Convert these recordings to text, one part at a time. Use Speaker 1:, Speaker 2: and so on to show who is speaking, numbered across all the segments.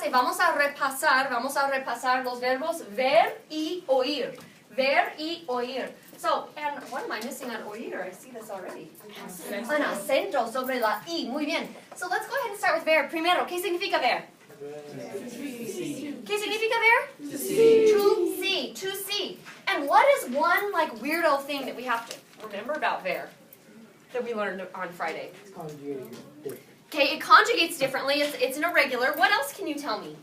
Speaker 1: y vamos a repasar los verbos ver y oír. Ver y oír. So, and what am I missing on oír? I see this already. Un acento sobre la I. Muy bien. So let's go ahead and start with ver. Primero, ¿qué significa ver? ¿Qué significa ver? To see. To see. To see. And what is one like weirdo thing that we have to remember about ver that we learned on Friday?
Speaker 2: It's conjugated different.
Speaker 1: Okay, it conjugates differently. It's an irregular. What else can you tell me?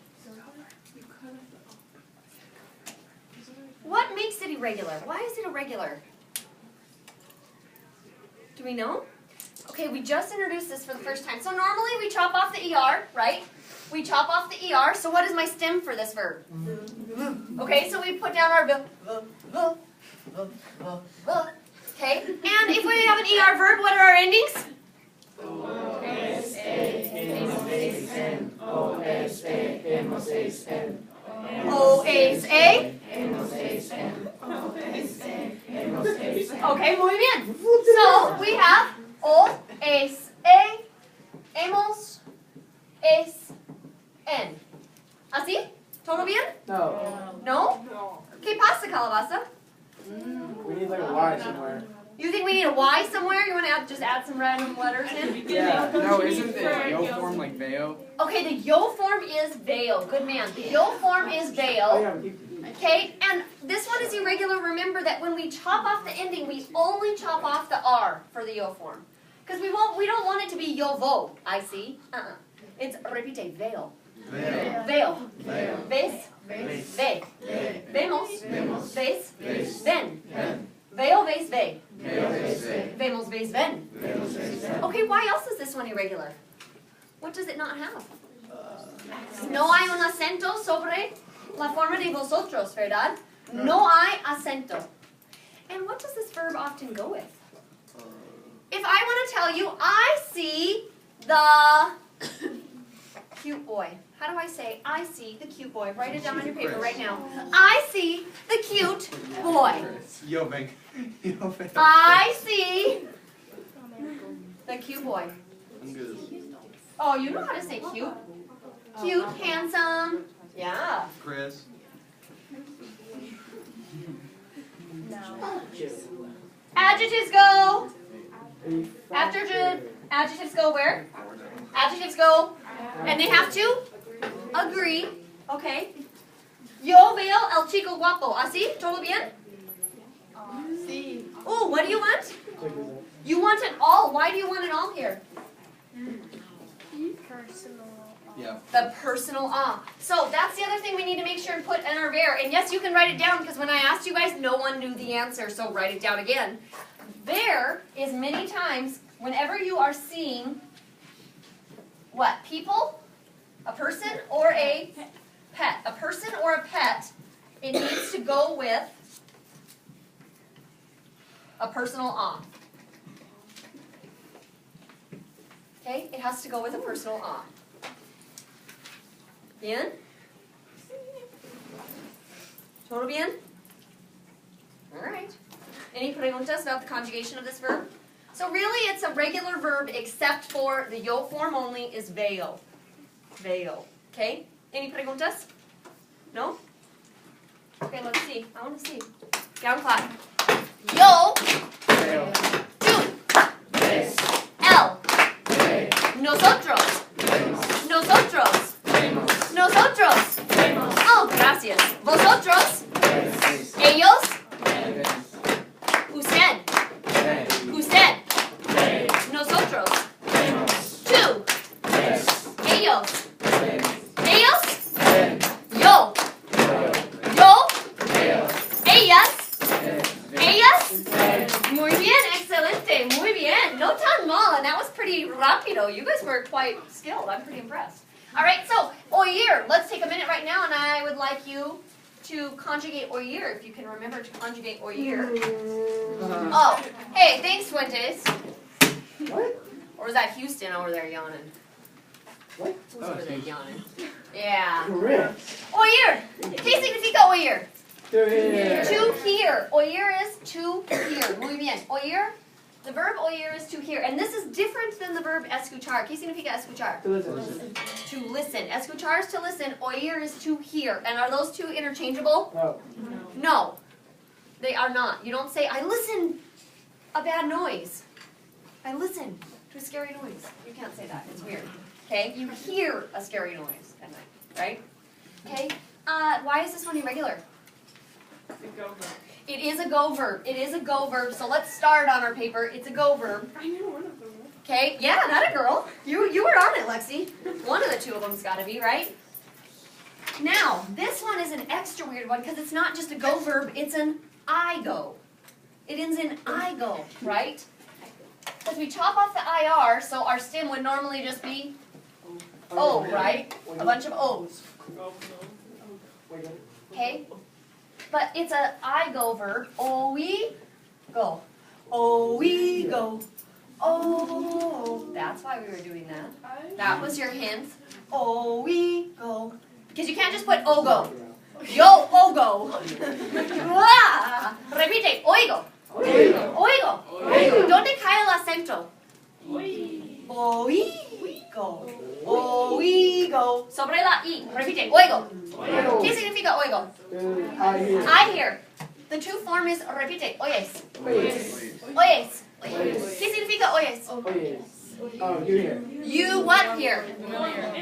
Speaker 1: What makes it irregular? Why is it irregular? Do we know? Okay, we just introduced this for the first time. So normally we chop off the ER, right? We chop off the ER. So what is my stem for this verb? Okay, so we put down our okay, and if we have an ER verb, what are our endings? Okay, muy bien. So we have o, es, hemos, es, en. ¿Así? ¿Todo bien?
Speaker 2: No.
Speaker 1: No? ¿Qué pasa, calabaza?
Speaker 2: We need like a Y somewhere.
Speaker 1: You think we need a Y somewhere? You want to just add some random letters in?
Speaker 2: Yeah.
Speaker 3: No, isn't the yo form like veo?
Speaker 1: Okay, the yo form is veil. Good man. The yo form is veil. Okay, and this one is irregular. Remember that when we chop off the ending, we only chop off the R for the yo form. Because we don't want it to be yo vo, I see. It's, repite, veil.
Speaker 4: Veo.
Speaker 1: Veil.
Speaker 4: Veo.
Speaker 1: Ves?
Speaker 4: Ves.
Speaker 1: Ve.
Speaker 4: Ve.
Speaker 1: Vemos.
Speaker 4: Vemos.
Speaker 1: Ves.
Speaker 4: Ves.
Speaker 1: Ven.
Speaker 4: Ven.
Speaker 1: Veo, ves, ve.
Speaker 4: Veo, ves, ve.
Speaker 1: Vemos, ves, ven.
Speaker 4: Vemos, ves, ven.
Speaker 1: Okay, why else is this one irregular? What does it not have? No hay un acento sobre la forma de vosotros, ¿verdad? No hay acento. And what does this verb often go with? If I want to tell you, I see the cute boy. How do I say, I see the cute boy? Write it down on your paper right now. I see the cute boy.
Speaker 4: Yo ven. Yo ven.
Speaker 1: I see the cute boy.
Speaker 4: I'm good.
Speaker 1: Oh, you know how to say cute. Cute, handsome. Yeah.
Speaker 4: Chris.
Speaker 1: Adjectives go. After adjectives go where? Adjectives go. And they have to agree. Okay. Yo veo el chico guapo. ¿Así? ¿Todo bien?
Speaker 5: Sí.
Speaker 1: Oh, what do you want? You want it all. Why do you want it all here?
Speaker 5: Personal.
Speaker 4: Yeah.
Speaker 1: The personal So that's the other thing we need to make sure and put in our ver. And yes, you can write it down because when I asked you guys, no one knew the answer. So write it down again. Ver is many times whenever you are seeing what? People? A person or a pet? A person or a pet. It needs to go with a personal Okay? It has to go with a personal Bien? ¿Todo bien? All right. Any preguntas about the conjugation of this verb? So really it's a regular verb except for the yo form only is veo. Veo. Okay? Any preguntas? No? Okay, let's see. I want to see. Down clap. Yo.
Speaker 4: Veo.
Speaker 1: Tú.
Speaker 4: Ves.
Speaker 1: El.
Speaker 4: Ve.
Speaker 1: Nosotros.
Speaker 4: Vemos.
Speaker 1: Nosotros.
Speaker 4: Vemos.
Speaker 1: Nosotros.
Speaker 4: Vemos.
Speaker 1: Oh, gracias. Vosotros.
Speaker 4: Ves.
Speaker 1: Ellos.
Speaker 4: Ves.
Speaker 1: Usted.
Speaker 4: Ve.
Speaker 1: Usted.
Speaker 4: Ve.
Speaker 1: Nosotros.
Speaker 4: Vemos.
Speaker 1: Tú.
Speaker 4: Ves.
Speaker 1: Ellos.
Speaker 4: Ven.
Speaker 1: Ellos.
Speaker 4: Ven.
Speaker 1: Yo.
Speaker 4: Veo.
Speaker 1: Yo.
Speaker 4: Veo.
Speaker 1: Ellas.
Speaker 4: Ven.
Speaker 1: Ellas.
Speaker 4: Ven.
Speaker 1: Muy bien. Excelente. Muy bien. No tan mal. And that was pretty rapido. You guys were quite skilled. I'm pretty impressed. All right. So, oír. Let's take a minute right now, and I would like you to conjugate oír, if you can remember to conjugate oír. Oh, hey, thanks, Fuentes.
Speaker 2: What?
Speaker 1: Or was that Houston over there yawning?
Speaker 2: What?
Speaker 1: Who's over there yawning? Yeah.
Speaker 2: Correct.
Speaker 1: Oír. ¿Qué significa oír?
Speaker 2: To hear.
Speaker 1: To hear. Oír is to hear. Muy bien. Oír, The verb oír is to hear, and this is different than the verb escuchar. ¿Qué significa escuchar?
Speaker 2: To listen.
Speaker 1: To listen. Escuchar is to listen, oír is to hear. And are those two interchangeable?
Speaker 2: No.
Speaker 1: No, they are not. You don't say, I listen a bad noise. I listen to a scary noise. You can't say that. It's weird. Okay? You hear a scary noise at night, right? Okay? Why is this one irregular? It is a go verb. It is a go verb. So let's start on our paper. It's a go verb.
Speaker 5: I knew one of them.
Speaker 1: Okay? Yeah, that a girl. You were on it, Lexi. One of the two of them's got to be, right? Now, this one is an extra weird one because it's not just a go verb. It's an I go. It ends in I go, right? Because we chop off the IR, so our stem would normally just be O, right? A bunch of O's. Okay? But it's a I go verb. O we go. O we go. Oh. That's why we were doing that. That was your hint. O we go. Because you can't just put O go. Yo ogo. Repite. Oigo. Oigo. ¿Dónde cae el acento? Oigo. Oigo. Sobre la I. Repite. Oigo. ¿Qué significa oigo? I hear. The true form is repite. Oyes. Oyes. ¿Qué significa oyes?
Speaker 2: Oh, you here.
Speaker 1: You what here?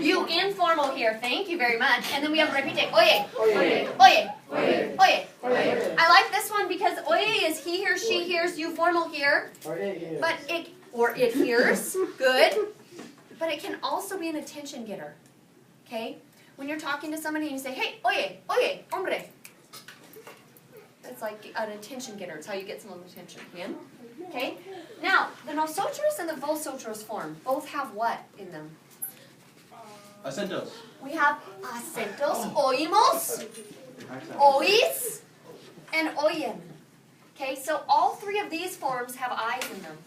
Speaker 1: You informal here. Thank you very much. And then we have repite. Oye.
Speaker 2: Oye.
Speaker 1: Oye. Oye. I like this one because oye is he hears, she hears, you formal here.
Speaker 2: Or it is.
Speaker 1: But it hears. Good. But it can also be an attention getter. Okay? When you're talking to somebody and you say, hey, oye, hombre. It's like an attention getter. It's how you get someone's attention. Bien? Okay? Now, the nosotros and the vosotros form both have what in them?
Speaker 4: Acentos.
Speaker 1: We have acentos, oímos, oís, and oyen. Okay, so all three of these forms have eyes in them.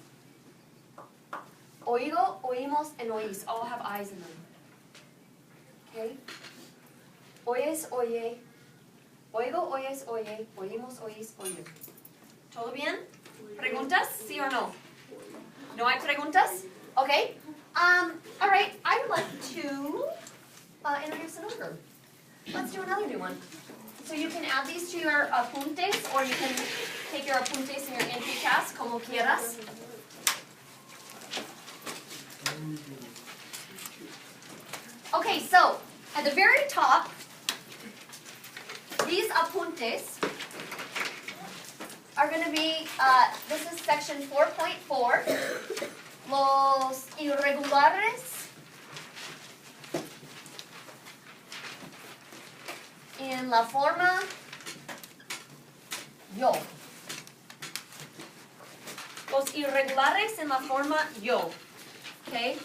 Speaker 1: Oído, oímos, and oís all have eyes in them. Okay? Oyes, oye. Oigo, oyes, oye. Oímos, oís, oye. ¿Todo bien? ¿Preguntas? ¿Sí or no? No hay preguntas? Okay. All right. I would like to introduce another verb. Let's do another new one. So you can add these to your apuntes, or you can take your apuntes in your entry class, como quieras. Okay, so at the very top, these apuntes are going to be, this is section 4.4, los irregulares en la forma yo. Los irregulares en la forma yo. Okay?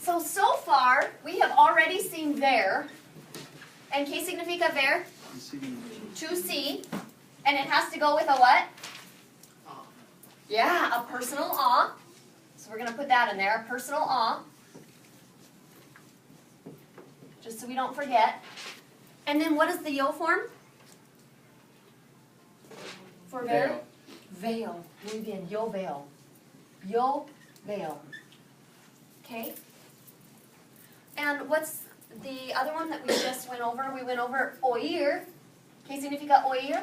Speaker 1: So far, we have already seen ver. And ¿qué significa ver? To see. And it has to go with a what? Yeah, a personal awe. So we're going to put that in there, a personal awe. Just so we don't forget. And then what is the yo form? For ver? Veo. Muy bien, yo veo. Yo veo. Okay? And what's the other one that we just went over? We went over oír. ¿Qué significa oír?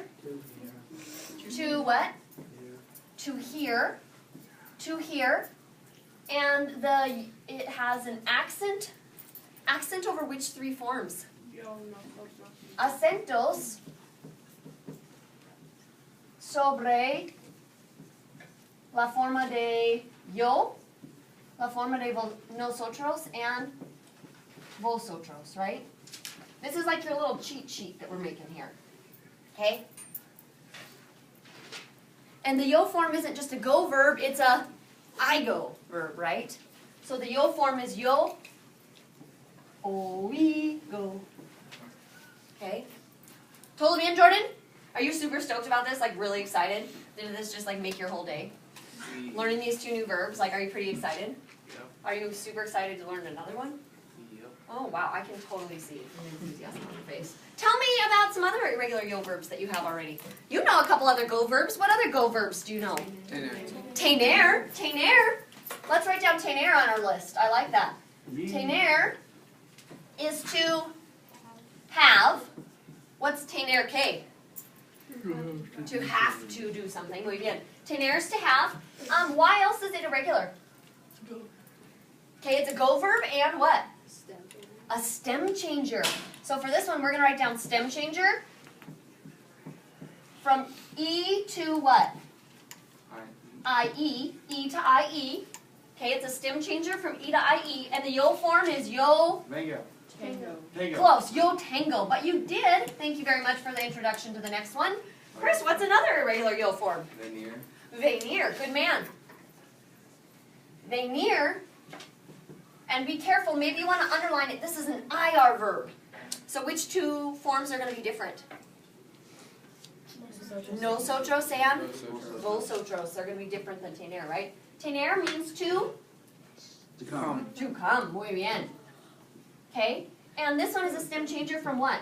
Speaker 1: To what? To hear. To hear. And it has an accent. Accent over which three forms? Acentos sobre la forma de yo, la forma de nosotros, and vosotros, right? This is like your little cheat sheet that we're making here. Okay? And the yo form isn't just a go verb, it's a I go verb, right? So the yo form is yo, oigo. Okay? Totally bien, Jordan? Are you super stoked about this? Like really excited? Did this just like make your whole day? Learning these two new verbs, like are you pretty excited?
Speaker 3: Yeah.
Speaker 1: Are you super excited to learn another one? Oh wow, I can totally see the enthusiasm on your face. Tell me about some other irregular yo verbs that you have already. You know a couple other go verbs. What other go verbs do you know? Tener. Tener. Let's write down tener on our list. I like that. Tener is to have. What's tener que? To have to do something. Muy bien. Tener is to have. Why else is it irregular? Okay, it's a go verb and what? A stem changer. So for this one, we're going to write down stem changer from E to what? I-E. E to I-E. Okay, it's a stem changer from E to I-E. And the yo form is yo...
Speaker 4: Mango.
Speaker 5: Tango.
Speaker 4: Tango.
Speaker 1: Close. Yo tango. But you did. Thank you very much for the introduction to the next one. Chris, what's another irregular yo form?
Speaker 3: Veneer.
Speaker 1: Venir. Good man. Venir. And be careful, maybe you want to underline it. This is an IR verb. So which two forms are going to be different? Nosotros and vosotros. They're going to be different than tener, right? Tener means to
Speaker 4: come.
Speaker 1: To come. Muy bien. Okay? And this one is a stem changer from what?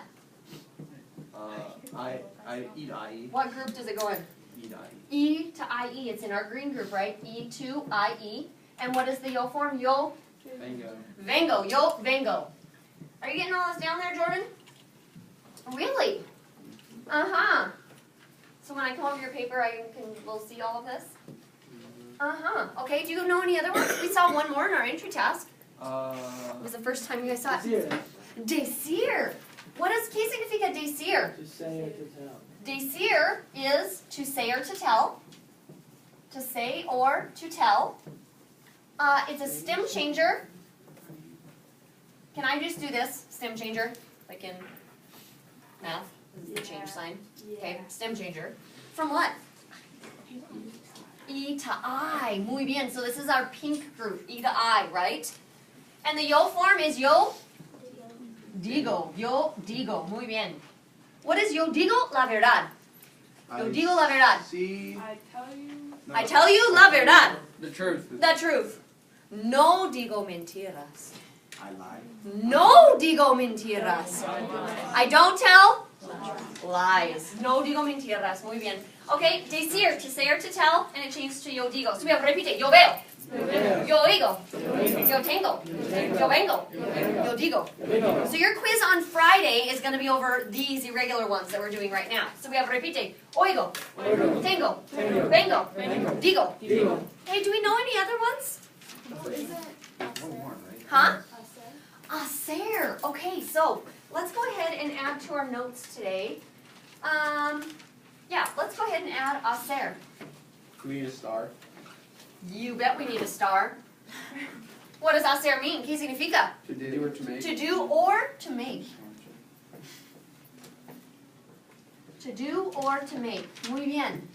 Speaker 4: Eat, I.
Speaker 1: What group does it go in?
Speaker 4: Eat, I.
Speaker 1: E to IE. It's in our green group, right? E to IE. And what is the yo form? Yo
Speaker 4: Mango.
Speaker 1: vengo. Yo vengo. Are you getting all this down there, Jordan? Really? Uh-huh. So when I come over your paper, we'll see all of this? Uh-huh. Okay, do you know any other ones? We saw one more in our entry task. It was the first time you guys saw it. Decir. What does que significa decir?
Speaker 2: To say or to tell.
Speaker 1: Decir is to say or to tell. To say or to tell. It's a stem changer. Can I just do this? Stem changer, like in math. This is the change sign. Okay, stem changer. From what? E to I. Muy bien. So this is our pink group. E to I, right? And the yo form is yo digo. Yo digo. Muy bien. What is yo digo? La verdad. Yo digo la verdad.
Speaker 4: See.
Speaker 5: I tell you.
Speaker 1: I tell you la verdad.
Speaker 3: The truth.
Speaker 1: The truth. No digo mentiras.
Speaker 4: I lie.
Speaker 1: No digo mentiras. I don't tell lies. No digo mentiras. Muy bien. Okay, decir, to say or to tell, and it changes to yo digo. So we have repite. Yo veo. Yo oigo. Yo tengo. Yo vengo. Yo digo. So your quiz on Friday is going to be over these irregular ones that we're doing right now. So we have repite. Oigo. Tengo. Vengo. Digo. Hey, do we know any other ones?
Speaker 4: One more, right?
Speaker 1: Huh? Hacer. Okay, so let's go ahead and add to our notes today. Yeah, let's go ahead and add hacer.
Speaker 4: Do we need a star?
Speaker 1: You bet we need a star. What does hacer mean? ¿Qué significa?
Speaker 3: To do or to make.
Speaker 1: To do or to make. To do or to make. Muy bien.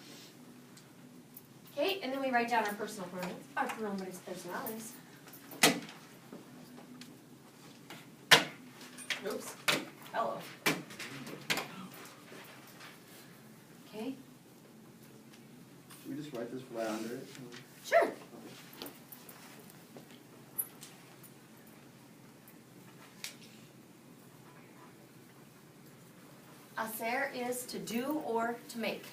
Speaker 1: Okay, and then we write down our personal pronouns. Our pronombres personales. Oops. Hello. Okay.
Speaker 4: Should we just write this right under it?
Speaker 1: Sure. Hacer is to do or to make.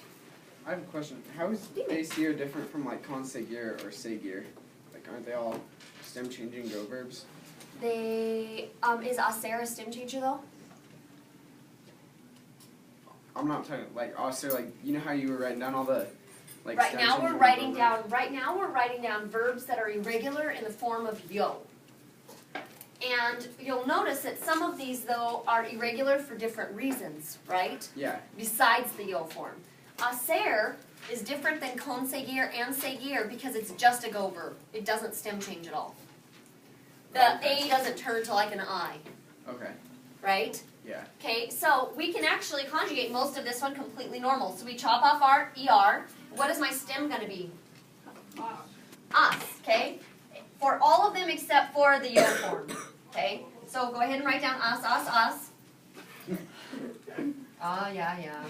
Speaker 3: I have a question. How is decir different from like conseguir or seguir? Like, aren't they all stem changing go verbs?
Speaker 1: They is hacer a stem changer though?
Speaker 3: I'm not talking like hacer. Like, you know how you were writing down all the like.
Speaker 1: Right
Speaker 3: stem
Speaker 1: now
Speaker 3: changing
Speaker 1: we're
Speaker 3: go
Speaker 1: writing
Speaker 3: verbs?
Speaker 1: down. Right now we're writing down verbs that are irregular in the form of yo. And you'll notice that some of these though are irregular for different reasons, right?
Speaker 3: Yeah.
Speaker 1: Besides the yo form. Hacer is different than conseguir and seguir because it's just a go verb. It doesn't stem change at all. The
Speaker 3: Okay.
Speaker 1: A doesn't turn to like an I,
Speaker 3: Okay.
Speaker 1: right?
Speaker 3: Yeah.
Speaker 1: Okay, so we can actually conjugate most of this one completely normal. So we chop off our ER. What is my stem going to be? Us, okay? For all of them except for the yo form, okay? So go ahead and write down us, us, us. Yeah.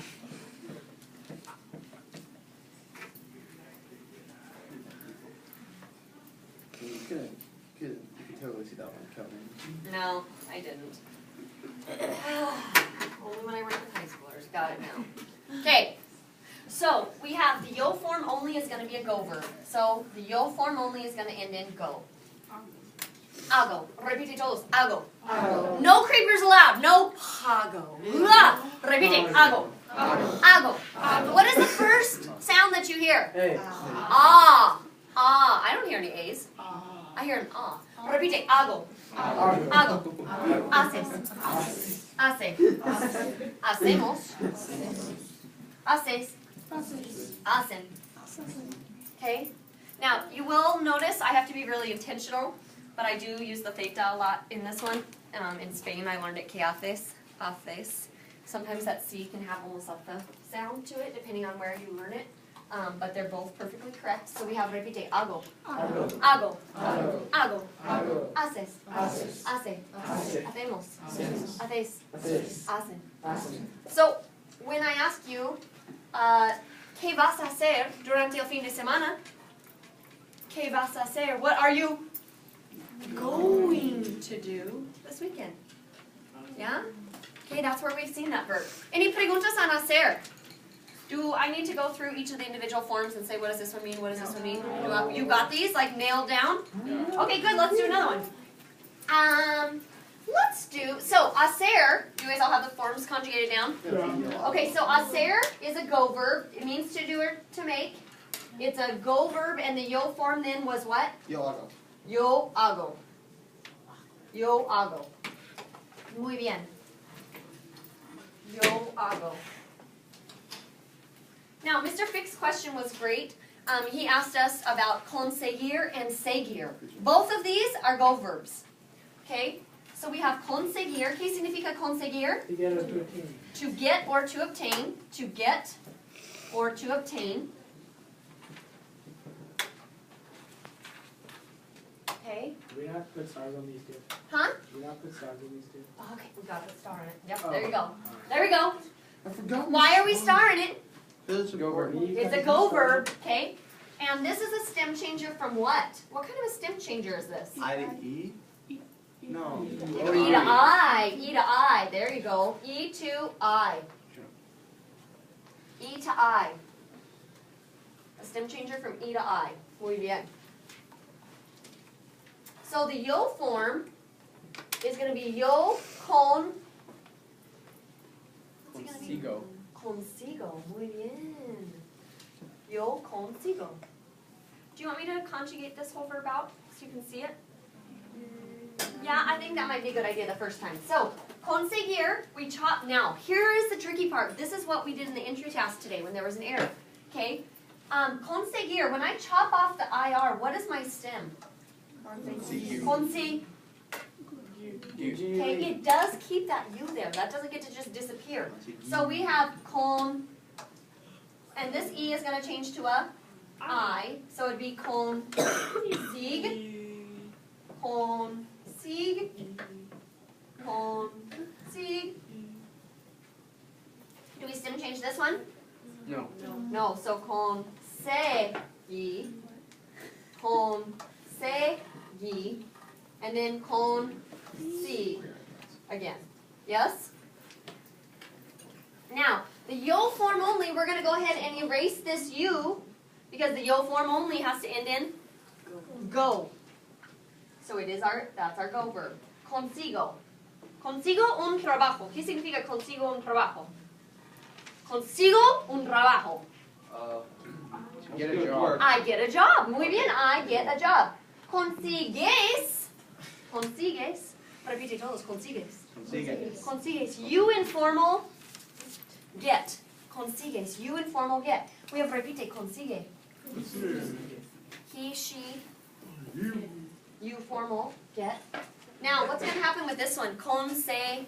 Speaker 4: Good. totally see that one coming.
Speaker 1: No, I didn't. Only when I worked with high schoolers. Got it now. Okay. So we have the yo form only is going to be a go verb. So the yo form only is going to end in go. Hago. Repite todos. Hago. No creepers allowed. No hago. Repite. Hago. Hago. What is the first sound that you hear?
Speaker 2: Hey.
Speaker 1: Ah. Ah. I don't hear any A's. I hear an ah. Repite. Hago. Hago. Haces. Hace. Hacemos. Haces. Hacen. Okay? Now, you will notice I have to be really intentional, but I do use the theta a lot in this one. In Spain, I learned it que haces, haces. Sometimes that C can have almost like the sound to it, depending on where you learn it. But they're both perfectly correct. So we have repite, hago. Hago. Hago. Haces. Hace. Hacemos. Haces. Hacen. So, when I ask you, ¿qué vas a hacer durante el fin de semana? ¿Qué vas a hacer? What are you going to do this weekend? Yeah? Okay, that's where we've seen that verb. Any preguntas on hacer? Do I need to go through each of the individual forms and say, what does this one mean? What does this one mean? You got these, like, nailed down? Okay, good. Let's do another one. Let's do, so hacer, you guys all have the forms conjugated down? Okay, so hacer is a go verb. It means to do or to make. It's a go verb, and the yo form then was what?
Speaker 4: Yo hago.
Speaker 1: Yo hago. Yo hago. Muy bien. Yo hago. Now, Mr. Fick's question was great. He asked us about conseguir and seguir. Both of these are go verbs. Okay? So we have conseguir. ¿Qué significa conseguir?
Speaker 2: To get or to obtain.
Speaker 1: To get or to obtain. To get or to obtain. Okay?
Speaker 2: Do we not put stars on these two?
Speaker 1: Huh?
Speaker 2: Do we not put stars on these two?
Speaker 1: Okay, we got the star in it. Yep, there you
Speaker 2: Oh.
Speaker 1: go. There we go.
Speaker 4: I forgot.
Speaker 1: Why are we starring it?
Speaker 4: It's
Speaker 3: Go verb.
Speaker 1: It's a go verb, okay? And this is a stem changer from what? What kind of a stem changer is this?
Speaker 4: I to E? No.
Speaker 1: E to I. E to I. There you go. E to I. E to I. A stem changer from E to I. Muy bien. So the yo form is going to be yo con. What's it going to be?
Speaker 3: Consigo.
Speaker 1: Consigo. Muy bien. Yo consigo. Do you want me to conjugate this whole verb out so you can see it? Yeah, I think that might be a good idea the first time. So, conseguir, we chop. Now, here is the tricky part. This is what we did in the entry task today when there was an error. Okay? Conseguir, when I chop off the IR, what is my stem? Consi. Okay, it does keep that U there. That doesn't get to just disappear. So we have con, and this E is going to change to a I. So it would be con sig. Con sig. Con sig. Do we stem change this one?
Speaker 3: No.
Speaker 1: No. So con se y. Con se y. And then con si again. Yes? Now, the yo form only, we're going to go ahead and erase this U because the yo form only has to end in go. So it is that's our go verb. Consigo. Consigo un trabajo. ¿Qué significa consigo un trabajo? Consigo un trabajo.
Speaker 3: Get a job.
Speaker 1: I get a job. Muy bien, I get a job. Consigues. Consigues. Repite todos. Consigues. Consigues. You informal get. Consigues. You informal get. We have repite. Consigue. He, she. You formal get. Now, what's going to happen with this one? Conseguimos.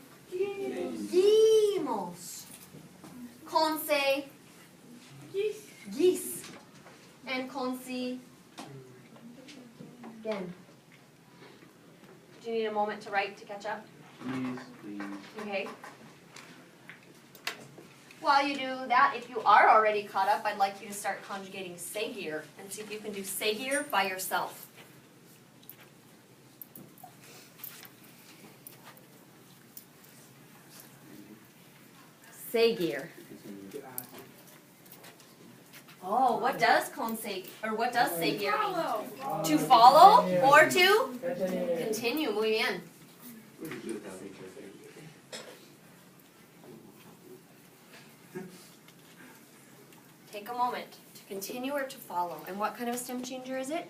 Speaker 1: Conseguis. And consi. Again. Do you need a moment to write to catch up?
Speaker 4: Please.
Speaker 1: Okay. While you do that, if you are already caught up, I'd like you to start conjugating seguir and see if you can do seguir by yourself. conseguir. Oh, what does conseguir, or what does seguir mean?
Speaker 5: Follow.
Speaker 1: To follow or to
Speaker 2: Continue.
Speaker 1: continue. Muy bien. Take a moment to continue or to follow. And what kind of a stem changer is it?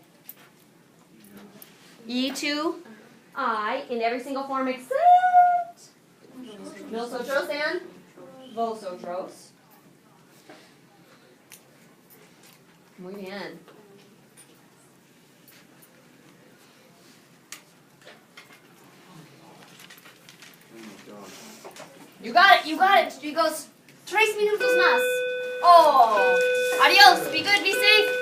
Speaker 1: E to I in every single form except nosotros and vosotros. Muy bien. You got it, you got it. He goes, 3 minutos más. Oh, adios, be good, be safe.